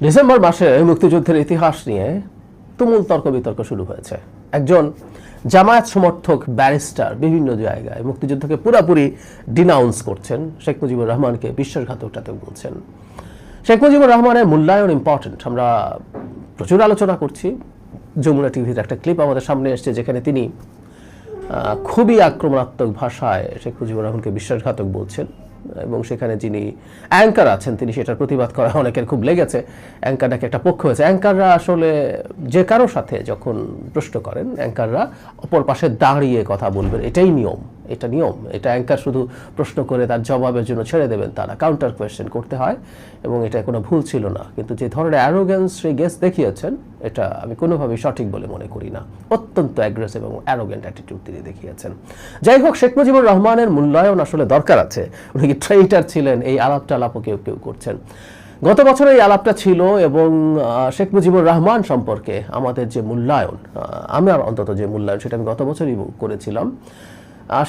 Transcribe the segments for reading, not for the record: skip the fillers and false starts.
December মাসে মুক্তিযুদ্ধের ইতিহাস নিয়ে তুমুল তর্ক বিতর্ক শুরু হয়েছে। একজন জামায়াত সমর্থক ব্যারিস্টার বিভিন্ন জায়গায় মুক্তিযুদ্ধকে পুরোপুরি ডিনাউন্স করছেন, শেখ মুজিবুর রহমানকে বিশ্বাসঘাতক বলছেন। শেখ মুজিবুর রহমানের মূল্যায়ন ইম্পর্টেন্ট, আমরা প্রচুর আলোচনা করছি। যমুনা টিভির একটা ক্লিপ আমাদের সামনে এসছে যেখানে তিনি খুবই আক্রমণাত্মক ভাষায় শেখ মুজিবুর রহমানকে বিশ্বাসঘাতক বলছেন এবং সেখানে যিনি অ্যাঙ্কার আছেন তিনি সেটার প্রতিবাদ করা অনেকের খুব লেগেছে। অ্যাঙ্কারটাকে একটা পক্ষ হয়েছে। অ্যাঙ্কাররা আসলে যে কারোর সাথে যখন প্রশ্ন করেন, অ্যাঙ্কাররা অপর পাশে দাঁড়িয়ে কথা বলবেন, এটাই নিয়ম। এটা অ্যাঙ্কার শুধু প্রশ্ন করে তার জবাবের জন্য ছেড়ে দেবেন তা না, কাউন্টার কোয়েশ্চেন করতে হয় এবং এটা কোনো ভুল ছিল না। কিন্তু যে ধরনের অ্যারোগেন্স সেই গেস্ট দেখিয়েছেন, এটা আমি কোনোভাবেই সঠিক বলে মনে করি না। অত্যন্ত অ্যাগ্রেসিভ এবং অ্যারোগেন্ট অ্যাটিটিউড তিনি দেখিয়েছেন। যাই হোক, শেখ মুজিবুর রহমানের মূল্যায়ন আসলে দরকার আছে। উনি কি ট্রেইটার ছিলেন, এই আলাপও কেউ কেউ করছেন। গত বছর এই আলাপটা ছিল এবং শেখ মুজিবুর রহমান সম্পর্কে আমাদের যে মূল্যায়ন, আমার অন্তত যে মূল্যায়ন, সেটা আমি গত বছরই করেছিলাম।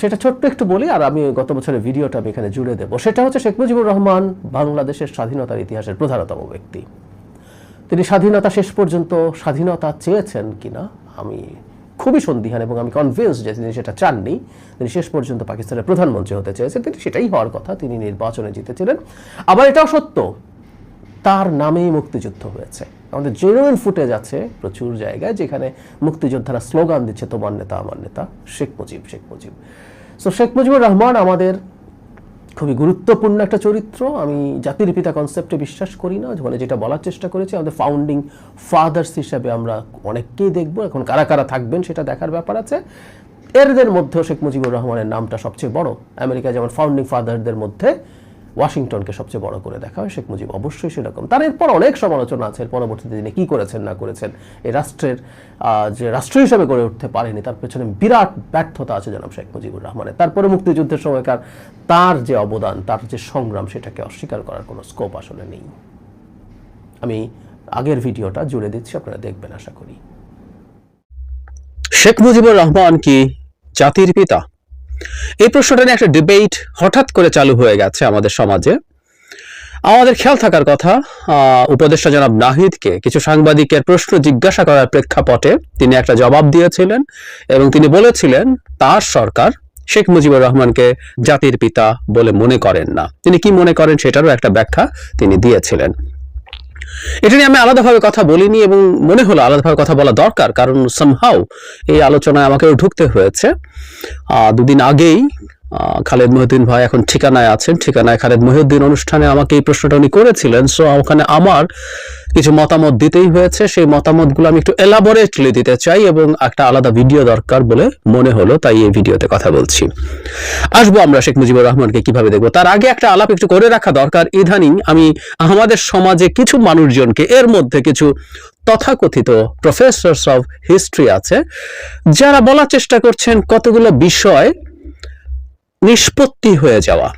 সেটা ছোট্ট একটু বলি, আর আমি গত বছরের ভিডিওটা আমি এখানে জুড়ে দেবো। সেটা হচ্ছে, শেখ মুজিবুর রহমান বাংলাদেশের স্বাধীনতার ইতিহাসের প্রধানতম ব্যক্তি। তিনি স্বাধীনতা শেষ পর্যন্ত স্বাধীনতা চেয়েছেন কিনা আমি খুবই সন্দিহান, এবং আমি কনভিন্সড যে তিনি সেটা চাননি। তিনি শেষ পর্যন্ত পাকিস্তানের প্রধানমন্ত্রী হতে চেয়েছেন, তিনি সেটাই হওয়ার কথা। তিনি নির্বাচনে জিতেছিলেন। আবার এটাও সত্য, তার নামেই মুক্তিযুদ্ধ হয়েছে। আমাদের জেনুইন ফুটেজ আছে প্রচুর জায়গায় যেখানে মুক্তিযোদ্ধারা স্লোগান দিচ্ছে, তোমার নেতা আমার নেতা, শেখ মুজিব শেখ মুজিব। সো শেখ মুজিবুর রহমান আমাদের খুবই গুরুত্বপূর্ণ একটা চরিত্র। আমি জাতির পিতা কনসেপ্টে বিশ্বাস করি না, মানে যেটা বলার চেষ্টা করেছি, আমাদের ফাউন্ডিং ফাদার্স হিসাবে আমরা অনেককেই দেখবো। এখন কারা কারা থাকবেন সেটা দেখার ব্যাপার আছে। এরদের মধ্যেও শেখ মুজিবুর রহমানের নামটা সবচেয়ে বড়। আমেরিকা যেমন ফাউন্ডিং ফাদারদের মধ্যে ওয়াশিংটনকে সবচেয়ে বড় করে দেখা হয়, শেখ মুজিব অবশ্যই সেরকম। তার এরপর অনেক সমালোচনা আছে, পরবর্তীতে তিনি কী করেছেন না করেছেন, এই রাষ্ট্রের যে রাষ্ট্র হিসাবে গড়ে উঠতে পারেনি তার পেছনে বিরাট ব্যর্থতা আছে জনাব শেখ মুজিবুর রহমানের। তারপরে মুক্তিযুদ্ধের সময়কার তার যে অবদান, তার যে সংগ্রাম, সেটাকে অস্বীকার করার কোনো স্কোপ আসলে নেই। আমি আগের ভিডিওটা জুড়ে দিচ্ছি, আপনারা দেখবেন আশা করি। শেখ মুজিবুর রহমান কি জাতির পিতা? এই প্রশ্নটা নিয়ে একটা ডিবেট হঠাৎ করে চালু হয়ে গেছে আমাদের সমাজে। আমাদের খেয়াল থাকার কথা, উপদেষ্টা জনাব নাহিদকে কিছু সাংবাদিকের প্রশ্ন জিজ্ঞাসা করার প্রেক্ষাপটে তিনি একটা জবাব দিয়েছিলেন এবং তিনি বলেছিলেন তার সরকার শেখ মুজিবুর রহমানকে জাতির পিতা বলে মনে করেন না। তিনি কি মনে করেন সেটারও একটা ব্যাখ্যা তিনি দিয়েছিলেন। এটা নিয়ে আমি আলাদাভাবে কথা বলিনি এবং মনে হলো আলাদাভাবে কথা বলা দরকার, কারণ সামহাউ এই আলোচনায় আমাকেও ঢুকতে হয়েছে। দুদিন আগেই খালেদ মহিউদ্দিন ভাই এখন ঠিকানায় আছেন, ঠিকানায় খালেদ মহিউদ্দিন অনুষ্ঠানে আমাকে এই প্রশ্নটা উনি করেছিলেন। সো ওখানে আমার কিছু মতামত দিতেই হয়েছে। সেই মতামতগুলো আমি একটু এলাবোরেটলি দিতে চাই এবং একটা আলাদা ভিডিও দরকার বলে মনে হলো, তাই এই ভিডিওতে কথা বলছি। আসবো আমরা শেখ মুজিবুর রহমানকে কিভাবে দেখবো, তার আগে একটা আলাপ একটু করে রাখা দরকার। ইদানিং আমি আমাদের সমাজে কিছু মানুষজনকে, এর মধ্যে কিছু তথাকথিত প্রফেসরস অফ হিস্ট্রি আছে যারা বলার চেষ্টা করছেন কতগুলো বিষয় নিষ্পত্তি হয়ে যাওয়া,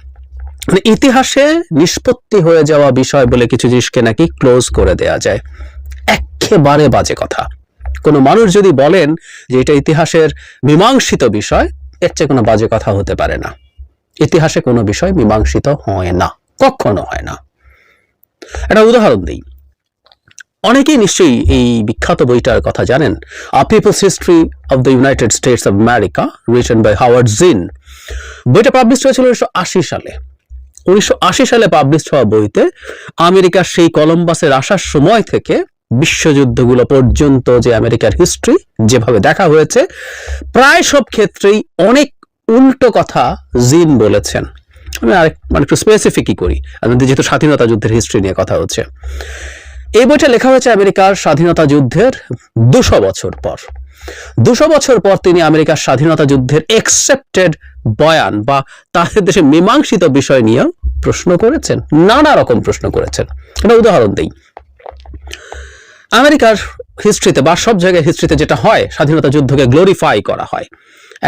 মানে ইতিহাসে নিষ্পত্তি হয়ে যাওয়া বিষয় বলে কিছু জিনিসকে নাকি ক্লোজ করে দেয়া যায়। একেবারে বাজে কথা। কোনো মানুষ যদি বলেন যে এটা ইতিহাসের মীমাংসিত বিষয়, এর চেয়ে কোনো বাজে কথা হতে পারে না। ইতিহাসে কোনো বিষয় মীমাংসিত হয় না, কখনো হয় না। একটা উদাহরণ দিই, অনেকেই নিশ্চয়ই এই বিখ্যাত বইটার কথা জানেন, people's history of the United States of America, written by Howard Zinn. বইটা পাবলিশ হয়েছিল 1980 সালে। 1980 সালে পাবলিশ হওয়া বইতে আমেরিকার সেই কলম্বাসের আসার সময় থেকে বিশ্বযুদ্ধগুলো পর্যন্ত যে আমেরিকার হিস্ট্রি যেভাবে দেখা হয়েছে, প্রায় সব ক্ষেত্রেই অনেক উল্টো কথা জিন বলেছেন। আমি একটু স্পেসিফিকই করি, আমাদের যেহেতু স্বাধীনতা যুদ্ধের হিস্ট্রি নিয়ে কথা হচ্ছে। এই বইটা লেখা হয়েছে আমেরিকার স্বাধীনতা যুদ্ধের 200 বছর পর। 200 বছর পর তিনি আমেরিকার স্বাধীনতা যুদ্ধের একসেপ্টেড বয়ান বা তাদের দেশে মীমাংসিত বিষয় নিয়ে প্রশ্ন করেছেন, নানা রকম প্রশ্ন করেছেন। একটা উদাহরণ দেই, আমেরিকার হিস্ট্রিতে বা সব জায়গায় হিস্ট্রিতে যেটা হয়, স্বাধীনতা যুদ্ধকে গ্লোরিফাই করা হয়,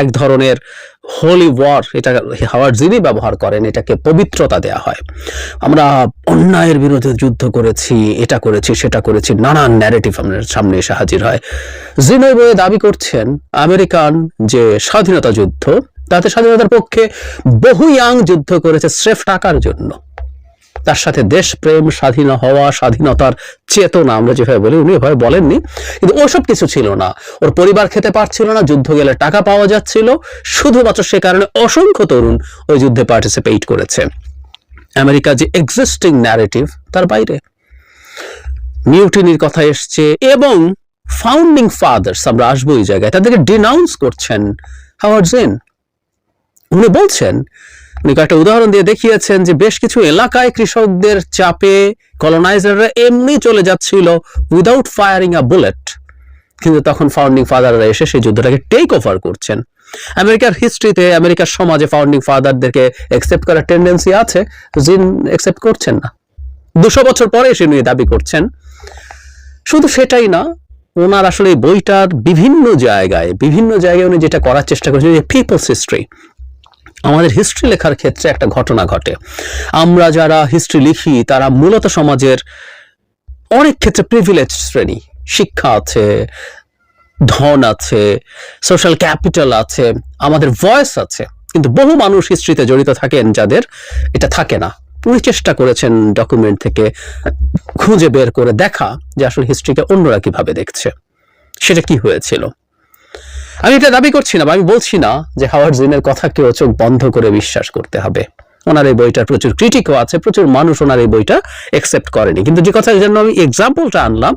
এক ধরনের হোলি ওয়ার, এটা হাওয়ার্ড জিনই ব্যবহার করেন, এটাকে পবিত্রতা দেয়া হয়। আমরা অন্যায়ের বিরুদ্ধে যুদ্ধ করেছি, এটা করেছি সেটা করেছি, নানান ন্যারেটিভ আমাদের সামনে এসে হাজির হয়। জিন ওই বইয়ে দাবি করছেন আমেরিকান যে স্বাধীনতা যুদ্ধ, তাতে স্বাধীনতার পক্ষে বহু ইয়াং যুদ্ধ করেছে স্রেফ টাকার জন্য। তার সাথে দেশপ্রেম, স্বাধীন হওয়া, স্বাধীনতার চেতনা আমরা যেভাবে বলি, উনি এভাবে বলেননি, কিন্তু ওসব কিছু ছিল না। ওর পরিবার খেতে পারছিল না, যুদ্ধ গেলে টাকা পাওয়া যাচ্ছিল, শুধুমাত্র সে কারণে অসংখ্য তরুণ ওই যুদ্ধে পার্টিসিপেট করেছে। আমেরিকা যে এক্সিস্টিং ন্যারেটিভ তার বাইরে মিউটিনির কথা এসছে, এবং ফাউন্ডিং ফাদার্স, আমরা আসবো এই জায়গায়, তাদেরকে ডিনাউন্স করছেন হাওয়ার্ড জিন। উনি বলছেন, উনি কয়েকটা উদাহরণ দিয়ে দেখিয়েছেন যে বেশ কিছু এলাকায় কৃষকদের চাপে কলোনাইজাররা এমনি চলে যাচ্ছিল উইদাউট ফায়ারিং আ বুলেট, কিন্তু তখন ফাউন্ডিং ফাদাররা এসে সেই যুদ্ধটাকে টেক ওভার করছেন। আমেরিকার হিস্ট্রিতে, আমেরিকার সমাজে ফাউন্ডিং ফাদারদেরকে একসেপ্ট করার টেন্ডেন্সি আছে, জিন একসেপ্ট করছেন না। 200 বছর পরে এসে উনি দাবি করছেন। শুধু সেটাই না, ওনার আসলে এই বইটার বিভিন্ন জায়গায় উনি যেটা করার চেষ্টা করেছেন, পিপলস হিস্ট্রি, আমাদের হিস্ট্রি লেখার ক্ষেত্রে একটা ঘটনা ঘটে। আমরা যারা হিস্ট্রি লিখি তারা মূলত সমাজের অনেক ক্ষেত্রে প্রিভিলেজ শ্রেণী, শিক্ষা আছে, ধন আছে, সোশ্যাল ক্যাপিটাল আছে, আমাদের ভয়েস আছে, কিন্তু বহু মানুষ হিস্ট্রিতে জড়িত থাকেন যাদের এটা থাকে না। উনি চেষ্টা করেছেন ডকুমেন্ট থেকে খুঁজে বের করে দেখা যে আসলে হিস্ট্রিকে অন্যরা কিভাবে দেখছে, সেটা কি হয়েছিল। আমি এটা দাবি করছি না, বা আমি বলছি না যে হাওয়ার্ড জিনের কথা কেউ চোখ বন্ধ করে বিশ্বাস করতে হবে। ওনার এই বইটার প্রচুর ক্রিটিকও আছে, প্রচুর মানুষ ওনার এই বইটা একসেপ্ট করেনি। কিন্তু যে কথার জন্য আমি এক্সাম্পলটা আনলাম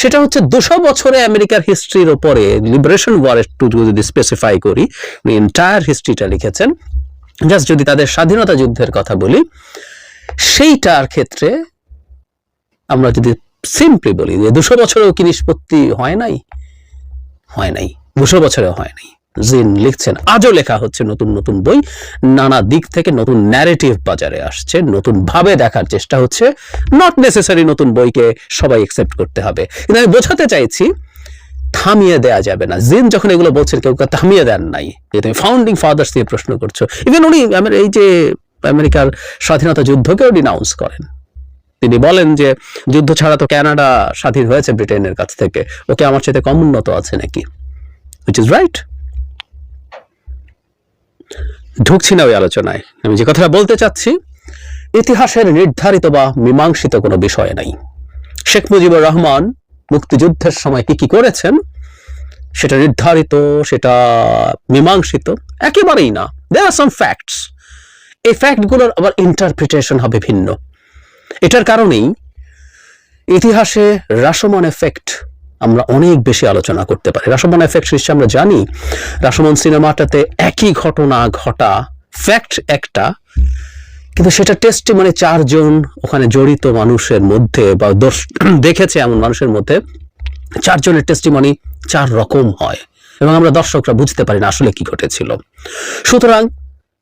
সেটা হচ্ছে 200 বছরে আমেরিকার হিস্ট্রির উপরে, লিবারেশন ওয়ারের টু যদি স্পেসিফাই করি, উনি এন্টায়ার হিস্ট্রিটা লিখেছেন। জাস্ট যদি তাদের স্বাধীনতা যুদ্ধের কথা বলি, সেইটার ক্ষেত্রে আমরা যদি সিম্পলি বলি যে 200 বছরেও কি নিষ্পত্তি হয় নাই, 200 বছরেও হয় নাই। জিন লিখছেন, আজও লেখা হচ্ছে নতুন নতুন বই, নানা দিক থেকে নতুন ন্যারেটিভ বাজারে আসছে, নতুন ভাবে দেখার চেষ্টা হচ্ছে। নট নেসেসারি নতুন বইকে সবাই একসেপ্ট করতে হবে, কিন্তু আমি বোঝাতে চাইছি থামিয়ে দেয়া যাবে না। জিন যখন এগুলো বলছেন, কেউ থামিয়ে দেন নাই যে তুমি ফাউন্ডিং ফাদার্স দিয়ে প্রশ্ন করছো। ইভেন উনি এই যে আমেরিকার স্বাধীনতা যুদ্ধকেও ডিনাউন্স করেন। তিনি বলেন যে যুদ্ধ ছাড়া তো কানাডা স্বাধীন হয়েছে ব্রিটেনের কাছ থেকে, ওকে আমার চাইতে কম উন্নত আছে নাকি? Which is right. ঢুকছি না ওই আলোচনায়। আমি যে কথাটা বলতে চাচ্ছি, ইতিহাসের নির্ধারিত বা মীমাংসিত কোনো বিষয় নাই। শেখ মুজিবুর রহমান মুক্তিযুদ্ধের সময় কি কি করেছেন সেটা নির্ধারিত, সেটা মীমাংসিত একেবারেই না। দেয়ার আর সাম ফ্যাক্টস, এই ফ্যাক্টগুলোর আবার ইন্টারপ্রিটেশন হবে ভিন্ন। এটার কারণেই ইতিহাসে রাশোমন এফেক্ট আমরা অনেক বেশি আলোচনা করতে পারি। রাশোমন এফেক্ট নিশ্চয় আমরা জানি। রাশোমন সিনেমাটাতে একই ঘটনা ঘটা, ফ্যাক্ট একটা, কিন্তু সেটা টেস্টিমনি 4 জন ওখানে জড়িত মানুষের মধ্যে বা দেখেছে এমন মানুষের মধ্যে 4 জনের টেস্টিমনি 4 রকম হয়, এবং আমরা দর্শকরা বুঝতে পারি না আসলে কি ঘটেছিল। সুতরাং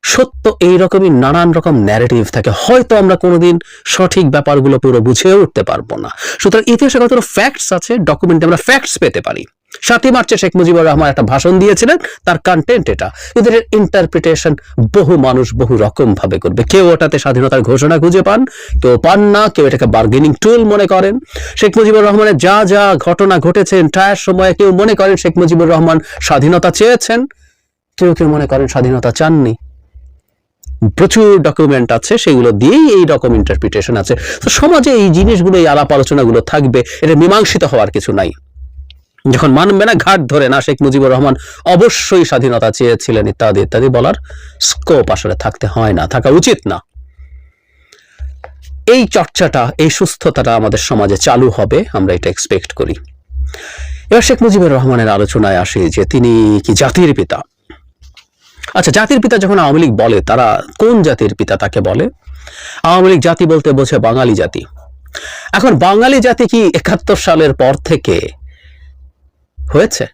সত্য এইরকমই নানান রকম ন্যারেটিভ থাকে, হয়তো আমরা কোনোদিন সঠিক ব্যাপারগুলো পুরো বুঝে উঠতে পারবো না। সুতরাং ইতিহাসে কত ফ্যাক্টস আছে, ডকুমেন্টে আমরা ফ্যাক্টস পেতে পারি। 7ই মার্চে শেখ মুজিবুর রহমান একটা ভাষণ দিয়েছিলেন, তার কন্টেন্ট এটা, কিন্তু এর ইন্টারপ্রিটেশন বহু মানুষ বহু রকম ভাবে করবে। কেউ ওটাতে স্বাধীনতার ঘোষণা খুঁজে পান, কেউ পান না, কেউ এটাকে বার্গেনিং টুল মনে করেন। শেখ মুজিবুর রহমানের যা যা ঘটনা ঘটেছে এন্টায়ার সময়ে, কেউ মনে করেন শেখ মুজিবুর রহমান স্বাধীনতা চেয়েছেন, কেউ কেউ মনে করেন স্বাধীনতা চাননি। প্রচুর ডকুমেন্ট আছে, সেগুলো দিয়েই এই রকম ইন্টারপ্রিটেশন আছে। তো সমাজে এই জিনিসগুলো, এই আলাপ আলোচনাগুলো থাকবে, এটা মীমাংসিত হওয়ার কিছু নাই। যখন মানবে না, ঘাট ধরে না, শেখ মুজিবুর রহমান অবশ্যই স্বাধীনতা চেয়েছিলেন ইত্যাদি ইত্যাদি বলার স্কোপ আসলে থাকতে হয় না, থাকা উচিত না। এই চর্চাটা, এই সুস্থতাটা আমাদের সমাজে চালু হবে, আমরা এটা এক্সপেক্ট করি। এবার শেখ মুজিবুর রহমানের আলোচনায় আসি যে তিনি কি জাতির পিতা। আচ্ছা, জাতির পিতা যখন আওয়ামী লীগ বলে, তারা কোন জাতির পিতা তাকে বলে? আওয়ামী লীগ জাতি বলতে বোঝে বাঙালি জাতি। এখন বাঙালি জাতি কি 71 সালের পর থেকে হয়েছে?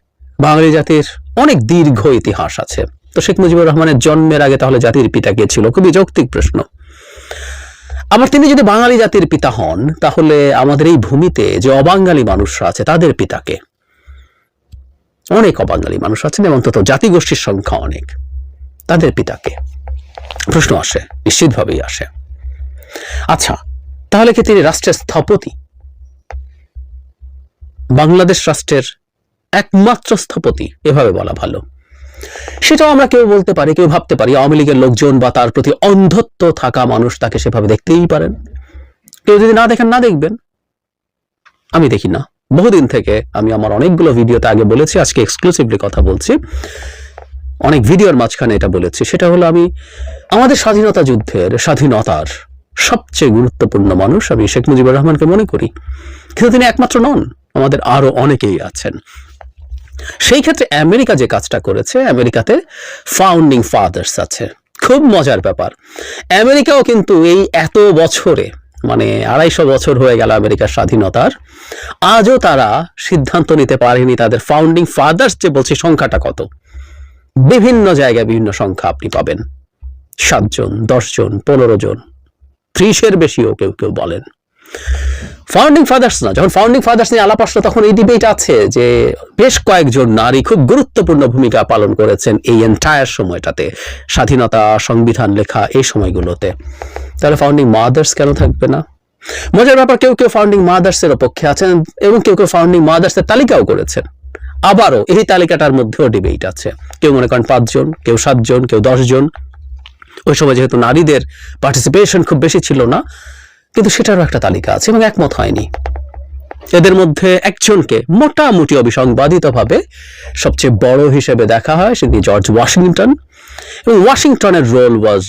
বাঙালি জাতির অনেক দীর্ঘ ইতিহাস আছে। তো শেখ মুজিবুর রহমানের জন্মের আগে তাহলে জাতির পিতা কে ছিল? খুবই যৌক্তিক প্রশ্ন। আবার তিনি যদি বাঙালি জাতির পিতা হন, তাহলে আমাদের এই ভূমিতে যে অবাঙালি মানুষরা আছে তাদের পিতাকে, অনেক অবাঙালি মানুষ আছেন এবং তত জাতিগোষ্ঠীর সংখ্যা অনেক, তাদের পিতাকে প্রশ্ন আসে, নিশ্চিতভাবেই আসে। আচ্ছা, তাহলে কি তিনি রাষ্ট্রের স্থপতি? বাংলাদেশ রাষ্ট্রের একমাত্র স্থপতি, এভাবে বলা ভালো। সেটাও আমরা কেউ বলতে পারি, কেউ ভাবতে পারি আওয়ামী লীগের লোকজন বা তার প্রতি অন্ধত্ব থাকা মানুষ তাকে সেভাবে দেখতেই পারেন। কেউ যদি না দেখেন না দেখবেন, আমি দেখি না বহুদিন থেকে। আমি আমার অনেকগুলো ভিডিওতে আগে বলেছি, আজকে এক্সক্লুসিভলি কথা বলছি, অনেক ভিডিওর মাঝখানে এটা বলেছি। সেটা হলো আমি আমাদের স্বাধীনতা যুদ্ধের স্বাধীনতার সবচেয়ে গুরুত্বপূর্ণ মানুষ আমি শেখ মুজিবুর রহমানকে মনে করি। কিন্তু তিনি একমাত্র নন, আমাদের আরো অনেকেই আছেন। সেই ক্ষেত্রে আমেরিকা যে কাজটা করেছে, আমেরিকাতে ফাউন্ডিং ফাদার্স আছে। খুব মজার ব্যাপার, আমেরিকাও কিন্তু এই এত বছরে, মানে 250 বছর হয়ে গেল আমেরিকার স্বাধীনতার, আজও তারা সিদ্ধান্ত নিতে পারেনি তাদের ফাউন্ডিং ফাদার্স যে বলছি সংখ্যাটা কত। বিভিন্ন জায়গায় বিভিন্ন সংখ্যা আপনি পাবেন, 7 জন, 10 জন, 15 জন, 30-এর বেশিও কেউ কেউ বলেন। ফাউন্ডিং ফাদার্স না, যখন ফাউন্ডিং ফাদার্স নিয়ে আলাপ আসলো তখন এই ডিবেট আছে যে বেশ কয়েকজন নারী খুব গুরুত্বপূর্ণ ভূমিকা পালন করেছেন এই এন্টায়ার সময়টাতে, স্বাধীনতা, সংবিধান লেখা এই সময়গুলোতে। তাহলে ফাউন্ডিং মাদার্স কেন থাকবে না? মজার ব্যাপার, কেউ কেউ ফাউন্ডিং মাদার্স এর পক্ষে আছেন এবং কেউ কেউ ফাউন্ডিং মাদার্স এর তালিকাও করেছেন। আবারও এই তালিকাটার মধ্যেও ডিবেট আছে। কেউ মনে করেন 5 জন, কেউ 7 জন, কেউ 10 জন। ওই সময় যেহেতু নারীদের পার্টিসিপেশন খুব বেশি ছিল না, কিন্তু সেটারও একটা তালিকা আছে এবং একমত হয়নি। এদের মধ্যে একজনকে মোটামুটি অবিসংবাদিতভাবে সবচেয়ে বড় হিসেবে দেখা হয়, সেটি জর্জ ওয়াশিংটন। এবং ওয়াশিংটনের role was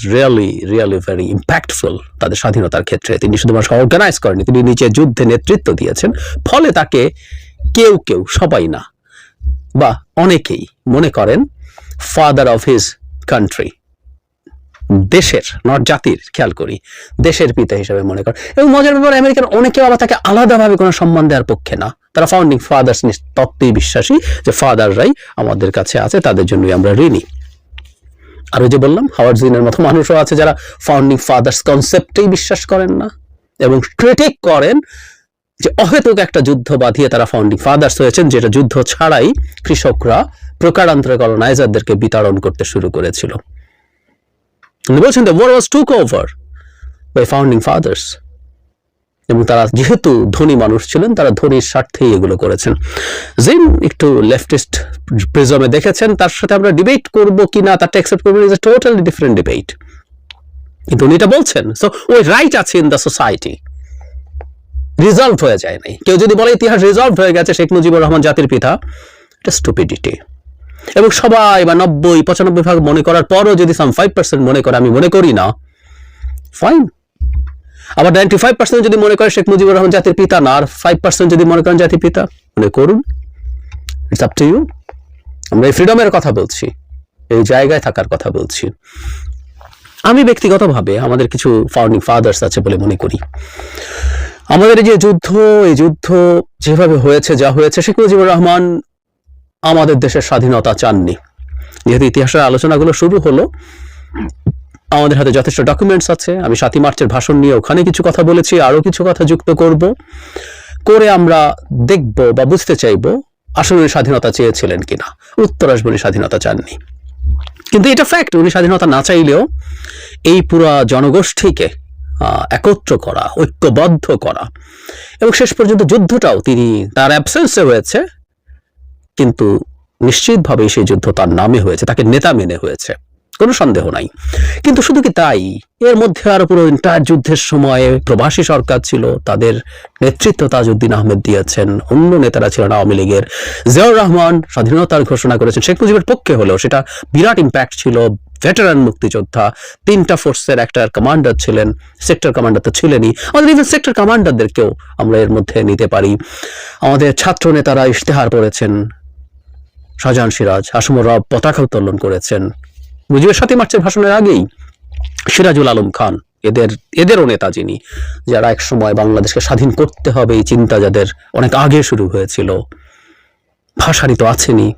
really very impactful তাদের স্বাধীনতার ক্ষেত্রে। তিনি শুধুমাত্র অর্গানাইজ করেনি, তিনি নিচে যুদ্ধে নেতৃত্ব দিয়েছেন। ফলে তাকে কেউ কেউ, সবাই না বা অনেকেই মনে করেন ফাদার অফ হিজ কান্ট্রি, দেশের, নট জাতির, খেয়াল করি, দেশের পিতা হিসেবে মনে করেন। এবং মজার ব্যাপার, আমেরিকার অনেকেও আবার তাকে আলাদাভাবে কোনো সম্মান দেওয়ার পক্ষে না। তারা ফাউন্ডিং ফাদার্স তত্ত্বেই বিশ্বাসী যে ফাদাররাই আমাদের কাছে আছে, তাদের জন্যই আমরা ঋণী। আর ওই যে বললাম, হাওয়ার্ড জিনের মতো মানুষও আছে যারা ফাউন্ডিং ফাদার্স কনসেপ্টেই বিশ্বাস করেন না এবং ক্রিটিক করেন যে অহেতুক একটা যুদ্ধ বাঁধিয়ে তারা ফাউন্ডিং ফাদার্স হয়েছেন, যেটা যুদ্ধ ছাড়াই কৃষকরা প্রকারান্তরে কলোনাইজারদেরকে বিতাড়ন করতে শুরু করেছিল। উনি বলছেন the war was took over by founding fathers, এবং তারা যেহেতু ধনী মানুষ ছিলেন, তারা ধনীর স্বার্থেই এগুলো করেছেন। জিন একটু লেফটিস্ট প্রিজমে দেখেছেন, তার সাথে আমরা ডিবেট করব কিনা, তারটা অ্যাকসেপ্ট করবো, is a totally different debate. কিন্তু উনি এটা বলছেন, সো ওই রাইট আছে ইন দ্য সোসাইটি, রিজলভ হয়ে যায় নাই। কেউ যদি বলে ইতিহাস রিজলভ হয়ে গেছে, শেখ মুজিবুর রহমান জাতির পিতা, এটা স্টুপিডিটি। এবং সবাই বা 90-95% মনে করার পরও যদি সাম 5% মনে করে, আমি মনে করি না, ফাইন। আবার 95% যদি মনে করে শেখ মুজিবুর রহমান জাতির পিতা না, আর 5% যদি মনে করেন জাতির পিতা, মনে করুন, ইটস আপ টু ইউ। আমরা এই ফ্রিডমের কথা বলছি, এই জায়গায় থাকার কথা বলছি। আমি ব্যক্তিগতভাবে আমাদের কিছু ফাউন্ডিং ফাদার্স আছে বলে মনে করি। আমাদের এই যে যুদ্ধ, এই যুদ্ধ যেভাবে হয়েছে, যা হয়েছে, শেখ মুজিবুর রহমান আমাদের দেশের স্বাধীনতা চাননি। যেহেতু ইতিহাসের আলোচনাগুলো শুরু হলো, আমাদের হাতে যথেষ্ট ডকুমেন্টস আছে। আমি 7ই মার্চের ভাষণ নিয়ে ওখানে কিছু কথা বলেছি, আরো কিছু কথা যুক্ত করে আমরা দেখব বা বুঝতে চাইব আসলে উনি স্বাধীনতা চেয়েছিলেন কিনা। উত্তর আসবে উনি স্বাধীনতা চাননি, কিন্তু এটা ফ্যাক্ট, উনি স্বাধীনতা না চাইলেও এই পুরো জনগোষ্ঠীকে একত্র করা, ঐক্যবদ্ধ করা, এবং শেষ পর্যন্ত যুদ্ধটাও তিনি তার অ্যাবসেন্সে হয়েছে, কিন্তু নিশ্চিতভাবেই সেই যুদ্ধ তার নামে হয়েছে, তাকে নেতা মেনে হয়েছে, কোনো সন্দেহ নাই। কিন্তু শুধু কি তাই, এর মধ্যে আরো পুরো এন্টায়ার যুদ্ধের সময়ে প্রবাসী সরকার ছিল, তাদের নেতৃত্ব তাজউদ্দিন আহমেদ দিয়েছেন, অন্য নেতারা ছিলেন আওয়ামী লীগের। জিয়াউর রহমান স্বাধীনতার ঘোষণা করেছেন, শেখ মুজিবের পক্ষে হলেও সেটা বিরাট ইম্প্যাক্ট ছিল। ভেটারান মুক্তিযোদ্ধা, 3টা ফোর্সের একটা কমান্ডার ছিলেন, সেক্টর কমান্ডার তো ছিলেনই, আমাদের ইভেন সেক্টর কমান্ডারদেরকেও আমরা এর মধ্যে নিতে পারি। আমাদের ছাত্র নেতারা ইশতেহার পড়েছেন, শাহজাহান সিরাজ, আসমর রব পতাকা উত্তোলন করেছেন। মুজিবের 7ই মার্চের ভাষণের আগেই সিরাজুল আলম খান, এদেরও নেতা যিনি, যারা এক সময় বাংলাদেশকে স্বাধীন করতে হবে এই চিন্তা যাদের অনেক আগে শুরু হয়েছিল, ভাষারই তো আছেনই,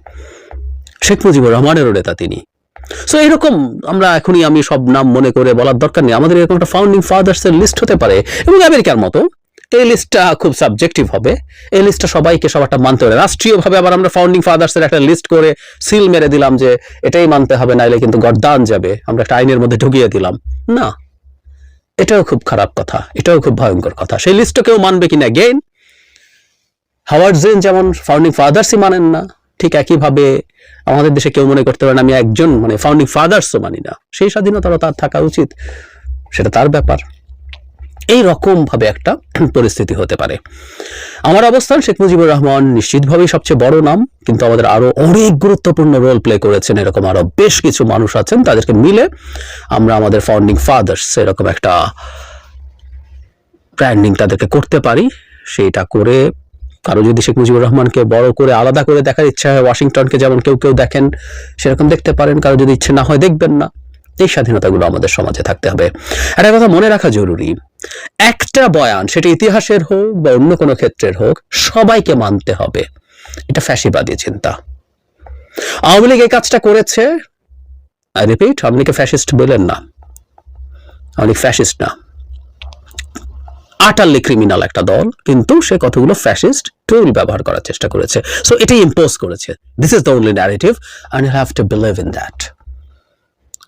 শেখ মুজিবুর রহমানেরও নেতা তিনি। সো এরকম আমরা এখনই, আমি সব নাম মনে করে বলার দরকার নেই, আমাদের এরকম একটা ফাউন্ডিং ফাদার্স এর লিস্ট হতে পারে। এবং আমেরিকার মতো এই লিস্টটা খুব সাবজেক্টিভ হবে, এই লিস্টটা সবাইকে সবারটা মানতে হবে। রাষ্ট্রীয়ভাবে আবার আমরা ফাউন্ডিং ফাদার্স এর একটা লিস্ট করে সিল মেরে দিলাম যে এটাই মানতে হবে, নাইলে কিন্তু গর্দান যাবে, আমরা একটা আইনের মধ্যে ঢুকিয়ে দিলাম না। এটাও খুব খারাপ কথা, এটাও খুব ভয়ঙ্কর কথা। সেই লিস্টটা কেউ মানবে কিনা, গেইন হাওয়ার্ড জিন যেমন ফাউন্ডিং ফাদার্সই মানেন না, ঠিক একইভাবে আমাদের দেশে কেউ মনে করতে পারেন আমি একজন ফাউন্ডিং ফাদার্সও মানি না। সেই স্বাধীনতাও তার থাকা উচিত, সেটা তার ব্যাপার। এই রকম ভাবে একটা পরিস্থিতি হতে পারে। আমার অবস্থান শেখ মুজিবুর রহমান নিশ্চিতভাবেই সবচেয়ে বড় নাম, কিন্তু আমাদের আরো অনেক গুরুত্বপূর্ণ রোল প্লে করেছেন এরকম আরো বেশ কিছু মানুষ আছেন। তাদেরকে মিলে আমরা আমাদের ফাউন্ডিং ফাদার্স এরকম একটা ব্র্যান্ডিং তাদেরকে করতে পারি। সেইটা করে কারো যদি শেখ মুজিবুর রহমানকে বড় করে আলাদা করে দেখার ইচ্ছা হয়, ওয়াশিংটনকে যেমন কেউ কেউ দেখেন সেরকম দেখতে পারেন, কারো যদি ইচ্ছে না হয় দেখবেন না। এই স্বাধীনতাগুলো আমাদের সমাজে থাকতে হবে। একটা কথা মনে রাখা জরুরি, একটা বয়ান সেটা ইতিহাসের হোক বা অন্য কোনো ক্ষেত্রের হোক, সবাইকে মানতে হবে। এটা ফ্যাসিবাদী চিন্তা। আওয়ামী লীগ এই কাজটা করেছে। আই রিপিট, আওয়ামী লীগকে ফ্যাসিস্ট বলেন না, আওয়ামী লীগ ফ্যাসিস্ট না, আটারলি ক্রিমিনাল একটা দল, কিন্তু সে কতগুলো ফ্যাসিস্ট টুল ব্যবহার করার চেষ্টা করেছে। সো এটাই ইম্পোজ করেছে। This is the only narrative and you have to believe in that.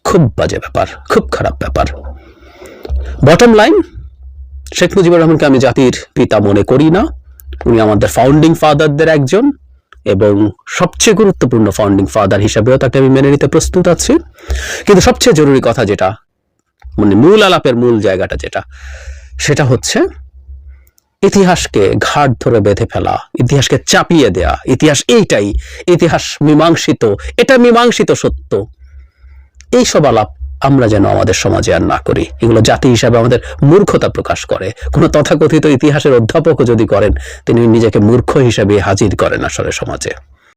খুব বাজে ব্যাপার, খুব খারাপ ব্যাপার। বটম লাইন, শেখ মুজিবুর রহমানকে আমি জাতির পিতা মনে করি না। উনি আমাদের ফাউন্ডিং ফাদারদের একজন, এবং সবচেয়ে গুরুত্বপূর্ণ ফাউন্ডিং ফাদার হিসাবেও তাকে আমি মেনে নিতে প্রস্তুত আছি। কিন্তু সবচেয়ে জরুরি কথা যেটা, মানে মূল আলাপের মূল জায়গাটা যেটা, সেটা হচ্ছে ইতিহাসকে ঘাট ধরে বেঁধে ফেলা, ইতিহাসকে চাপিয়ে দেয়া। ইতিহাস এইটাই, ইতিহাস মীমাংসিত, এটা মীমাংসিত সত্য। এইসব আলাপ আমরা যেন আমাদের সমাজে আর না করি। এগুলো জাতি হিসাবে আমাদের মূর্খতা প্রকাশ করে। কোন তথাকথিত ইতিহাসের অধ্যাপকও যদি করেন, তিনি নিজেকে মূর্খ হিসাবে হাজির করেন আসলে সমাজে।